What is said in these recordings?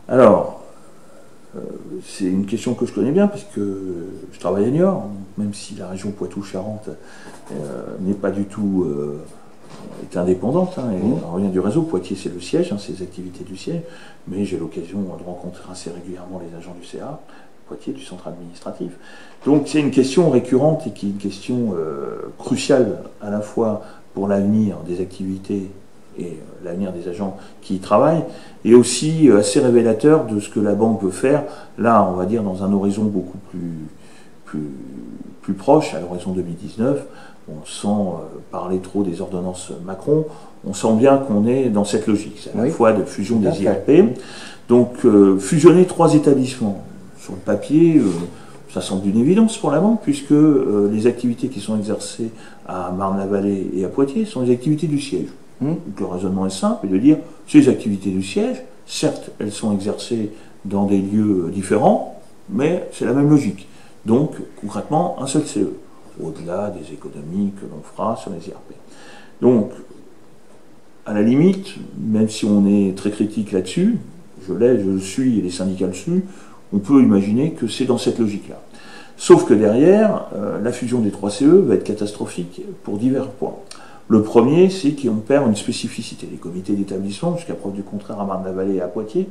Alors, c'est une question que je connais bien parce que je travaille à Niort, même si la région Poitou-Charentes n'est pas du tout est indépendante, hein, et on revient du réseau. Poitiers, c'est le siège, hein, c'est les activités du siège, mais j'ai l'occasion de rencontrer assez régulièrement les agents du CA, Poitiers, du centre administratif. Donc c'est une question récurrente et qui est une question cruciale à la fois pour l'avenir des activités et l'avenir des agents qui y travaillent, et aussi assez révélateur de ce que la banque veut faire, là, on va dire, dans un horizon beaucoup plus proche, à l'horizon 2019, sans parler trop des ordonnances Macron, on sent bien qu'on est dans cette logique. C'est à la fois de fusion des IRP. Donc, fusionner 3 établissements, sur le papier, ça semble une évidence pour la banque, puisque les activités qui sont exercées à Marne-la-Vallée et à Poitiers sont les activités du siège. Donc, le raisonnement est simple, et de dire, ces activités du siège, certes, elles sont exercées dans des lieux différents, mais c'est la même logique. Donc, concrètement, un seul CE, au-delà des économies que l'on fera sur les IRP. Donc, à la limite, même si on est très critique là-dessus, je le suis et les syndicats le suivent, on peut imaginer que c'est dans cette logique-là. Sauf que derrière, la fusion des 3 CE va être catastrophique pour divers points. Le premier, c'est qu'on perd une spécificité. Les comités d'établissement, jusqu'à preuve du contraire à Marne-la-Vallée et à Poitiers,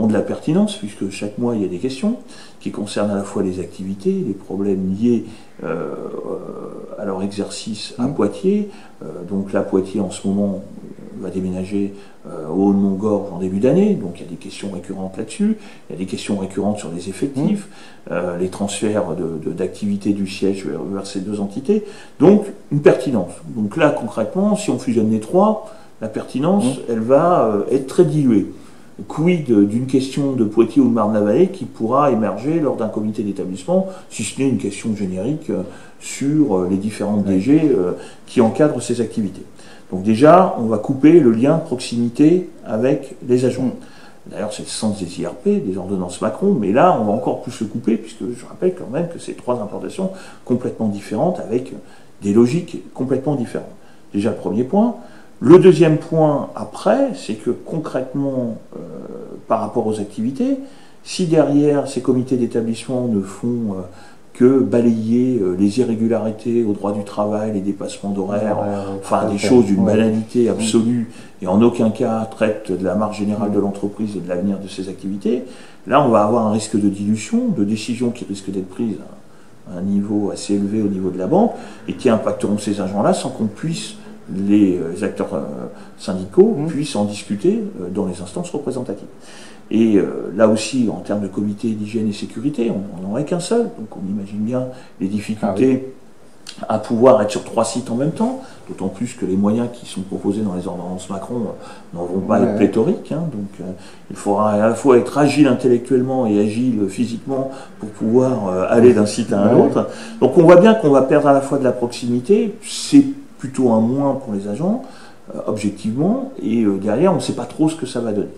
ont de la pertinence, puisque chaque mois, il y a des questions qui concernent à la fois les activités, les problèmes liés à leur exercice à Poitiers. Donc là, Poitiers, en ce moment, va déménager au Haut-de-Montgorge en début d'année, donc il y a des questions récurrentes là-dessus, il y a des questions récurrentes sur les effectifs, les transferts d'activités du siège vers ces 2 entités, donc une pertinence. Donc là, concrètement, si on fusionne les 3, la pertinence, elle va être très diluée. Quid d'une question de Poitiers ou de Marne-la-Vallée qui pourra émerger lors d'un comité d'établissement, si ce n'est une question générique sur les différentes DG qui encadrent ces activités. Donc déjà, on va couper le lien de proximité avec les agents. D'ailleurs, c'est le sens des IRP, des ordonnances Macron, mais là, on va encore plus le couper, puisque je rappelle quand même que c'est 3 implantations complètement différentes, avec des logiques complètement différentes. Déjà, le premier point. Le deuxième point, après, c'est que concrètement, par rapport aux activités, si derrière ces comités d'établissement ne font que balayer les irrégularités au droit du travail, les dépassements d'horaires, enfin des choses d'une banalité absolue, et en aucun cas traite de la marge générale de l'entreprise et de l'avenir de ses activités, là on va avoir un risque de dilution, de décisions qui risquent d'être prises à un niveau assez élevé au niveau de la banque, et qui impacteront ces agents-là sans qu'on puisse, les acteurs syndicaux, puissent en discuter dans les instances représentatives. Et là aussi, en termes de comité d'hygiène et sécurité, on n'en aurait qu'un seul, donc on imagine bien les difficultés à pouvoir être sur 3 sites en même temps, d'autant plus que les moyens qui sont proposés dans les ordonnances Macron n'en vont pas être pléthoriques, hein, donc il faudra à la fois être agile intellectuellement et agile physiquement pour pouvoir aller d'un site à un autre. Donc on voit bien qu'on va perdre à la fois de la proximité, c'est plutôt un moins pour les agents, objectivement, et derrière on ne sait pas trop ce que ça va donner.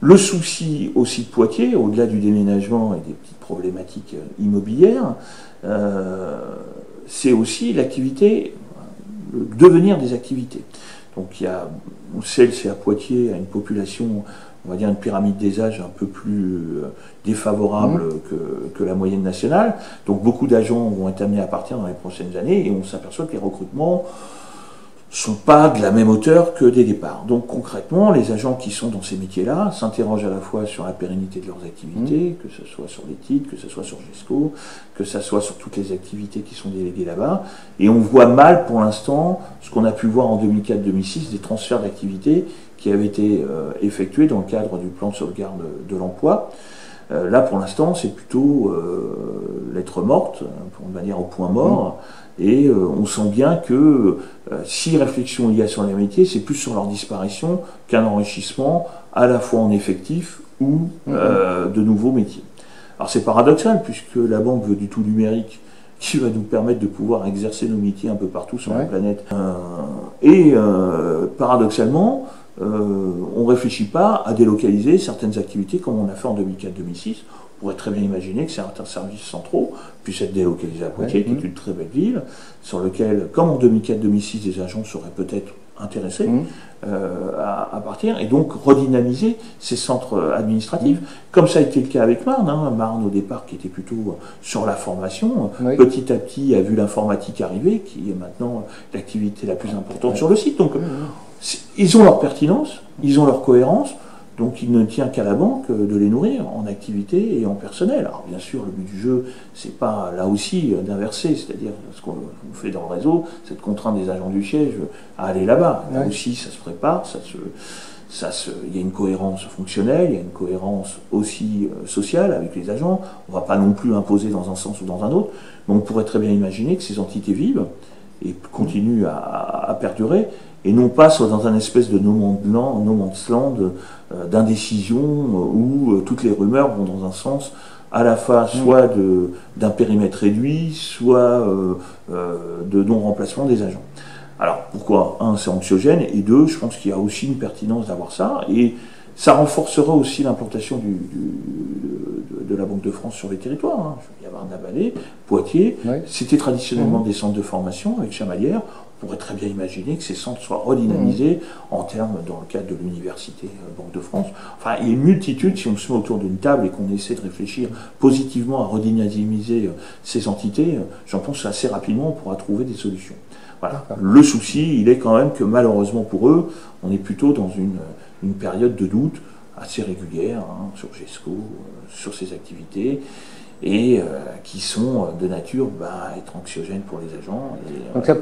Le souci aussi de Poitiers, au-delà du déménagement et des petites problématiques immobilières, c'est aussi l'activité, le devenir des activités. Donc il y a, on sait, c'est à Poitiers, à une population, on va dire une pyramide des âges un peu plus défavorable que la moyenne nationale. Donc beaucoup d'agents vont être amenés à partir dans les prochaines années, et on s'aperçoit que les recrutements sont pas de la même hauteur que des départs. Donc concrètement, les agents qui sont dans ces métiers-là s'interrogent à la fois sur la pérennité de leurs activités, que ce soit sur les titres, que ce soit sur GESCO, que ce soit sur toutes les activités qui sont déléguées là-bas. Et on voit mal pour l'instant ce qu'on a pu voir en 2004-2006, des transferts d'activités qui avaient été effectués dans le cadre du plan de sauvegarde de l'emploi. Là, pour l'instant, c'est plutôt lettre morte, pour une manière au point mort. Et on sent bien que si réflexion il y a sur les métiers, c'est plus sur leur disparition qu'un enrichissement à la fois en effectif ou de nouveaux métiers. Alors c'est paradoxal, puisque la banque veut du tout numérique qui va nous permettre de pouvoir exercer nos métiers un peu partout sur la planète. Paradoxalement, on ne réfléchit pas à délocaliser certaines activités comme on a fait en 2004-2006. On pourrait très bien imaginer que certains services centraux puissent être délocalisés à Poitiers, qui est une très belle ville, sur lequel, comme en 2004-2006, des agents seraient peut-être intéressés à partir, et donc redynamiser ces centres administratifs, comme ça a été le cas avec Marne. Marne, au départ, qui était plutôt sur la formation, petit à petit a vu l'informatique arriver, qui est maintenant l'activité la plus importante sur le site. Donc, ils ont leur pertinence, ils ont leur cohérence. Donc il ne tient qu'à la banque de les nourrir en activité et en personnel. Alors bien sûr, le but du jeu, c'est pas là aussi d'inverser, c'est-à-dire ce qu'on fait dans le réseau, c'est de contraindre les agents du siège à aller là-bas. Là aussi, ça se prépare, il y a une cohérence fonctionnelle, il y a une cohérence aussi sociale avec les agents. On ne va pas non plus imposer dans un sens ou dans un autre, mais on pourrait très bien imaginer que ces entités vivent et continuent à perdurer, et non pas soit dans un espèce de no man's land d'indécision où toutes les rumeurs vont dans un sens à la fois soit d'un périmètre réduit, soit de non-remplacement des agents. Alors pourquoi? Un, c'est anxiogène, et deux, je pense qu'il y a aussi une pertinence d'avoir ça, et ça renforcera aussi l'implantation de la Banque de France sur les territoires. Il y a Marne-la-Vallée, Poitiers, c'était traditionnellement des centres de formation avec Chamalières. On pourrait très bien imaginer que ces centres soient redynamisés en termes, dans le cadre de l'université Banque de France. Enfin, il y a une multitude, si on se met autour d'une table et qu'on essaie de réfléchir positivement à redynamiser ces entités, j'en pense qu'assez rapidement on pourra trouver des solutions. Voilà. Le souci, il est quand même que malheureusement pour eux, on est plutôt dans une période de doute assez régulière sur GESCO, sur ses activités, et qui sont de nature à être anxiogènes pour les agents. Donc ça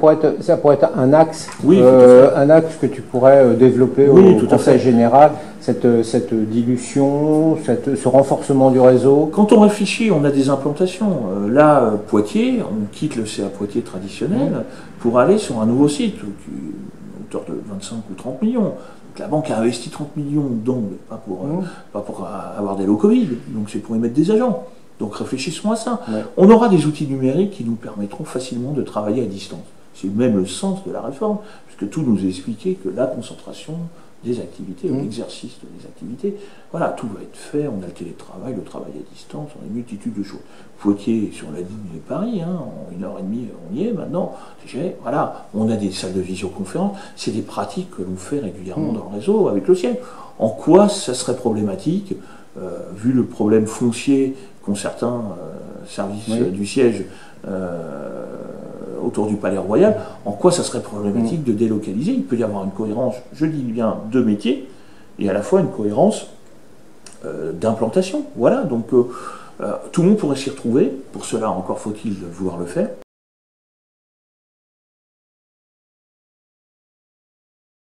pourrait être un axe, un axe que tu pourrais développer au Conseil général, cette dilution, ce renforcement du réseau. Quand on réfléchit, on a des implantations. Là, Poitiers, on quitte le CA Poitiers traditionnel pour aller sur un nouveau site, qui est hauteur de 25 ou 30 millions. Donc la banque a investi 30 millions, donc pas pour avoir des lots Covid, donc c'est pour y mettre des agents. Donc réfléchissons à ça. On aura des outils numériques qui nous permettront facilement de travailler à distance. C'est même le sens de la réforme, puisque tout nous expliquait que la concentration des activités, l'exercice des activités, voilà, tout va être fait, on a le télétravail, le travail à distance, on a une multitude de choses. Poitiers, sur la ligne de Paris, en 1h30, on y est maintenant. Voilà, on a des salles de visioconférence, c'est des pratiques que l'on fait régulièrement dans le réseau avec le siège. En quoi ça serait problématique, vu le problème foncier qu'ont certains services du siège autour du Palais Royal, en quoi ça serait problématique de délocaliser? Il peut y avoir une cohérence, je dis bien, de métier, et à la fois une cohérence d'implantation. Voilà, donc tout le monde pourrait s'y retrouver. Pour cela, encore faut-il vouloir le faire.